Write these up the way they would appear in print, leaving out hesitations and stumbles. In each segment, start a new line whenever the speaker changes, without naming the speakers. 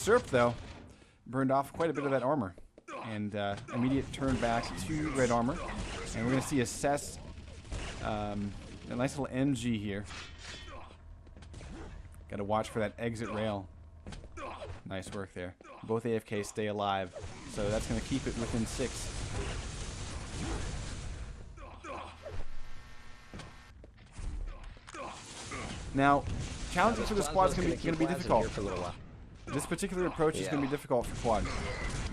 Serp, though, burned off quite a bit of that armor. And immediate turn back to red armor. And we're going to see assess a nice little MG here. Got to watch for that exit rail. Nice work there. Both AFKs stay alive. So that's going to keep it within 6. Now, challenges for the squad is going to be difficult. This particular approach is going to be difficult for quad.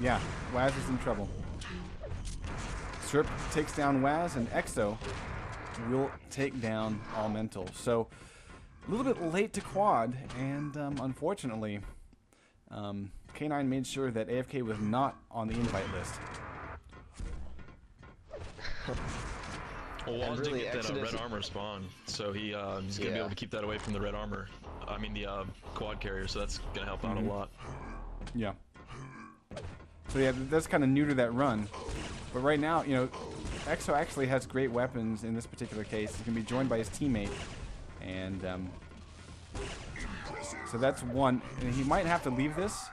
Yeah, Waz is in trouble. Serp takes down Waz, and Exo will take down All Mental. So, a little bit late to quad, and unfortunately, K9 made sure that AFK was not on the invite list.
Well, Waz didn't get that red armor spawn, so he's going to be able to keep that away from the red armor. I mean, the quad carrier, so that's going to help out a lot.
Yeah. So yeah, that's kind of new to that run. But right now, you know, Exo actually has great weapons in this particular case. He's going to be joined by his teammate. And so that's one. And he might have to leave this,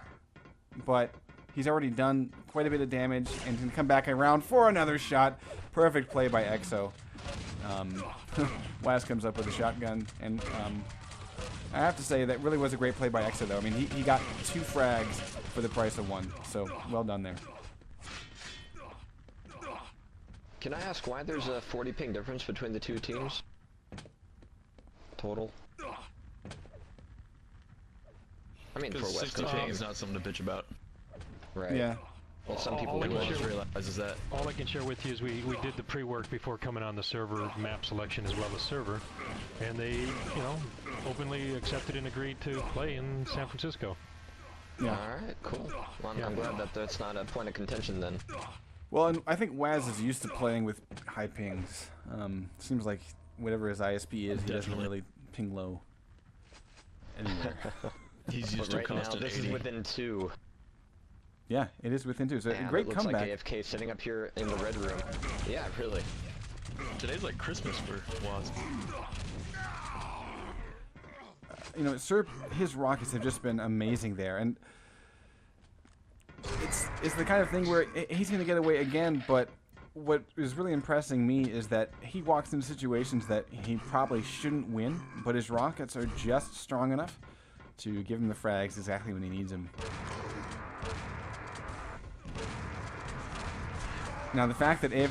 but he's already done quite a bit of damage and can come back around for another shot. Perfect play by Exo. Waz comes up with a shotgun, and I have to say that really was a great play by Exo, though. I mean, he got 2 frags for the price of 1, so well done there.
Can I ask why there's a 40 ping difference between the two teams? Total. I mean, for West
60 ping is not something to bitch about.
Right.
Yeah.
Well, some people
just realizes that.
All I can share with you is we did the pre-work before coming on the server, map selection as well as server, and they, you know, openly accepted and agreed to play in San Francisco.
Yeah.
Alright, cool. Well, I'm glad that that's not a point of contention then.
Well, and I think Waz is used to playing with high pings. Seems like whatever his ISP is, he doesn't really ping low anywhere.
He's used to
right
constant
now, this
80.
is within 2.
Yeah, it is within 2. So
And
great
it looks
comeback.
like AFK sitting up here in the red room. Yeah, really.
Today's like Christmas for Waz.
You know, Serp, his rockets have just been amazing there, and it's the kind of thing where he's going to get away again, but what is really impressing me is that he walks into situations that he probably shouldn't win, but his rockets are just strong enough to give him the frags exactly when he needs them. Now the fact that the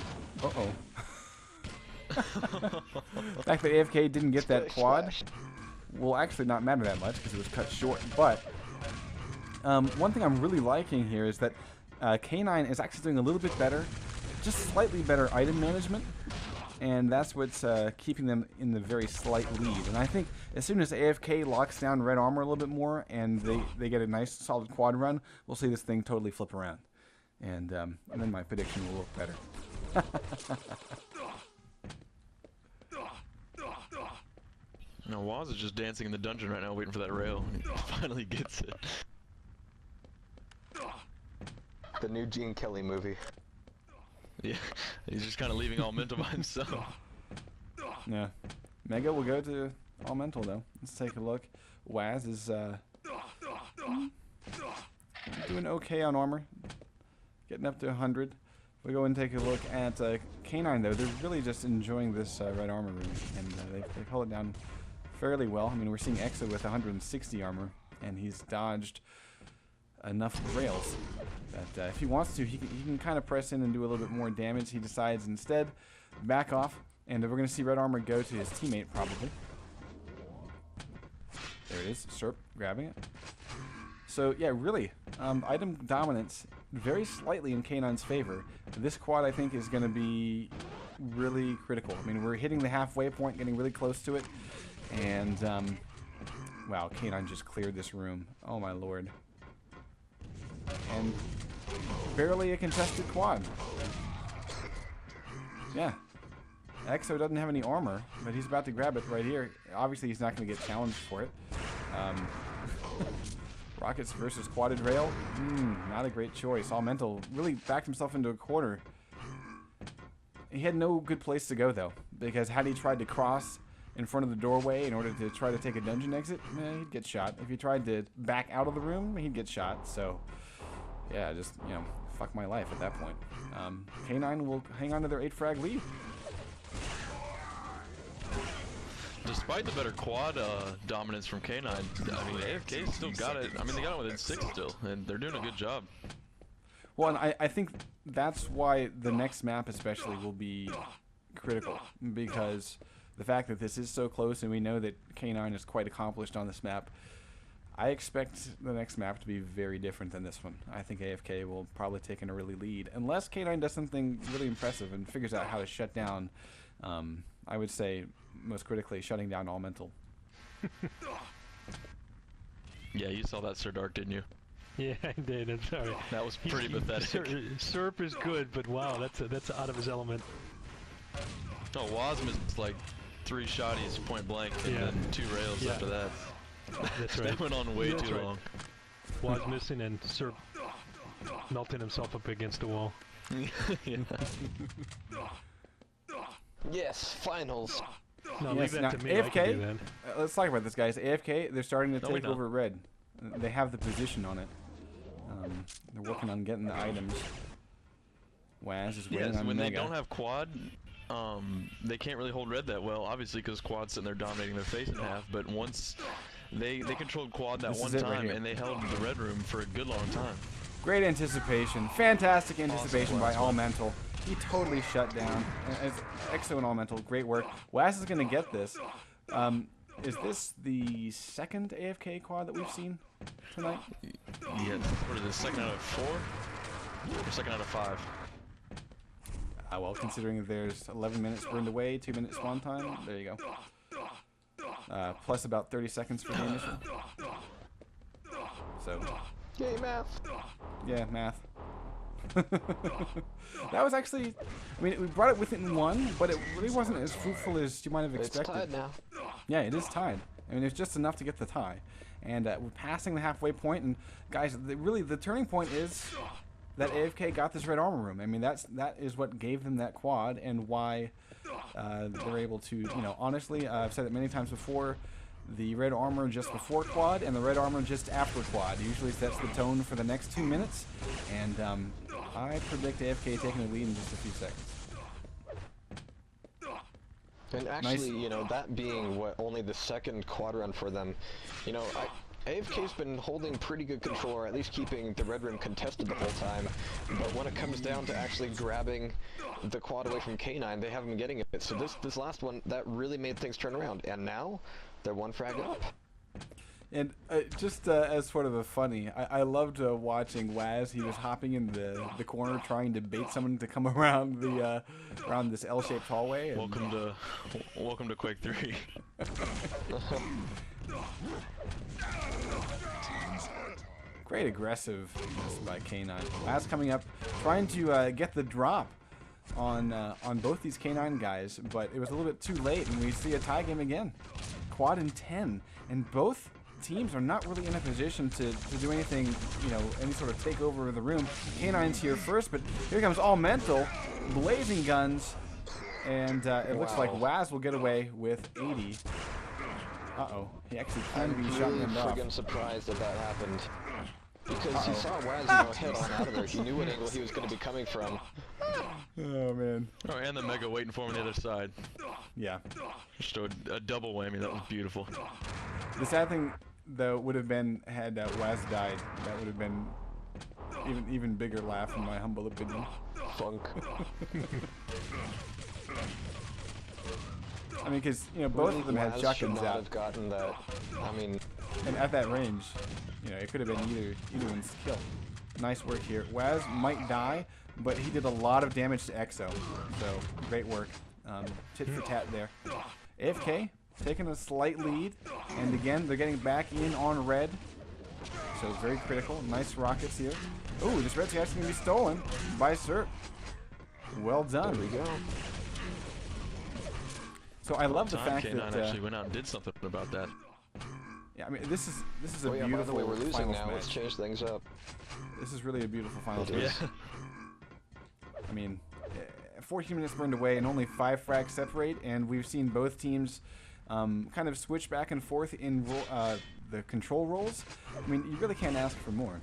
fact that AFK didn't get that quad will actually not matter that much because it was cut short. But one thing I'm really liking here is that K9 is actually doing a little bit better, just slightly better item management, and that's what's keeping them in the very slight lead. And I think as soon as AFK locks down red armor a little bit more and they get a nice solid quad run, we'll see this thing totally flip around. And then my prediction will look better.
No, Waz is just dancing in the dungeon right now, waiting for that rail, and he finally gets it.
The new Gene Kelly movie.
Yeah, he's just kind of leaving All Mental by himself.
Yeah. Mega will go to All Mental, though. Let's take a look. Waz is doing okay on armor. Getting up to 100. We go and take a look at K9, though. They're really just enjoying this red armor room, and they hold it down fairly well. I mean, we're seeing Exo with 160 armor, and he's dodged enough rails that if he wants to, he can kind of press in and do a little bit more damage. He decides instead, back off, and we're going to see red armor go to his teammate, probably. There it is, Serp grabbing it. So, yeah, really, item dominance very slightly in K9's favor. This quad, I think, is going to be really critical. I mean, we're hitting the halfway point, getting really close to it. And, wow, K9 just cleared this room. Oh, my lord. And barely a contested quad. Yeah. Exo doesn't have any armor, but he's about to grab it right here. Obviously, he's not going to get challenged for it. Rockets versus quadded rail? Not a great choice. All Mental really backed himself into a corner. He had no good place to go, though, because had he tried to cross in front of the doorway in order to try to take a dungeon exit, he'd get shot. If he tried to back out of the room, he'd get shot. So, yeah, just, you know, fuck my life at that point. K9 will hang on to their 8-frag lead.
Despite the better quad dominance from K9, I mean, AFK still got it. I mean, they got it within 6 still, and they're doing a good job.
Well, and I think that's why the next map especially will be critical, because the fact that this is so close and we know that K9 is quite accomplished on this map, I expect the next map to be very different than this one. I think AFK will probably take an early lead, unless K9 does something really impressive and figures out how to shut down, I would say, most critically, shutting down all mental.
Yeah, you saw that, Sir Dark, didn't you?
Yeah, I did. I'm sorry.
That was pretty pathetic.
Serp is good, but wow, that's out of his element.
Oh, Waz missed like 3 shotties point blank, and then 2 rails after that.
That's right.
That went on way too long.
Waz missing and Serp melting himself up against the wall.
Yeah.
Yes, finals.
No,
Yes,
leave that
now,
to me.
AFK,
I can do that.
Let's talk about this, guys. AFK, they're starting to
No, we
take
don't.
over red. They have the position on it. They're working on getting the items. Waz is waiting
Yes,
on
when
Mega.
they don't have quad, they can't really hold red that well, obviously, because quad's sitting there dominating their face in half, but once they controlled quad that
This
one
is it right
time,
here.
and they held the red room for a good long time.
Great anticipation. Fantastic anticipation by
Waz.
All Mental. He totally shut down. It's EXO and All Mental. Great work. Waz is going to get this. Is this the second AFK quad that we've seen tonight?
Yeah, what is this, second out of 4? Or second out of 5?
Well, considering there's 11 minutes burned away, 2 minutes spawn time, there you go. Plus about 30 seconds for the initial. So,
Yay, math.
yeah, math. That was actually, I mean, we brought it within 1, but it really wasn't as fruitful as you might have
It's
expected.
tied now.
Yeah, it is tied. I mean, it's just enough to get the tie. And we're passing the halfway point, and guys, really the turning point is that AFK got this red armor room. I mean, that is what gave them that quad, and why they're able to, you know, honestly, I've said it many times before, the red armor just before quad and the red armor just after quad usually sets the tone for the next 2 minutes, and I predict AFK taking the lead in just a few seconds.
And actually,
Nice.
you know, that being what only the second quad run for them, you know, AFK's been holding pretty good control, or at least keeping the red room contested the whole time. But when it comes down to actually grabbing the quad away from K9, they haven't been getting it. So this last one, that really made things turn around. And now, they're 1 frag up.
And just as sort of a funny, I loved watching Waz. He was hopping in the corner trying to bait someone to come around the around this L-shaped hallway. And
Welcome to Quake 3.
great aggressiveness by K9. Waz coming up, trying to get the drop on both these K9 guys, but it was a little bit too late, and we see a tie game again. Quad in 10, and both teams are not really in a position to do anything, you know, any sort of takeover of the room. K9's here first, but here comes All Mental, blazing guns, and it looks like Waz will get away with 80. Uh-oh, he actually can be shot
I'm really
and off.
friggin' surprised that that happened. Because he saw Waz, you know, head on out of there. He knew what angle he was going to be coming from.
Oh, man.
Oh, and the Mega waiting for him on the other side.
Yeah.
Just a double whammy, that was beautiful.
The sad thing, though, would have been had Waz died. That would have been even bigger laugh, in my humble opinion.
Funk.
I mean, because, you know, both of them had
Waz should
shotguns
not
out.
have gotten that. I mean,
And at that range, you know, it could have been either one's kill. Nice work here. Waz might die, but he did a lot of damage to EXO. So, great work. Tit for tat there. AFK taking a slight lead. And again, they're getting back in on red. So, very critical. Nice rockets here. Ooh, this red's actually going to be stolen by Sir. Well done.
there we go.
So, I love the fact
K9
that...
actually went out and did something about that.
yeah, I mean, this is a
Oh yeah, by the
beautiful
way, we're losing
finals
now. Let's
match.
change things up.
This is really a beautiful finals
It
match.
is.
Yeah.
I mean, 14 minutes burned away and only 5 frags separate, and we've seen both teams kind of switch back and forth in the control roles, I mean, you really can't ask for more.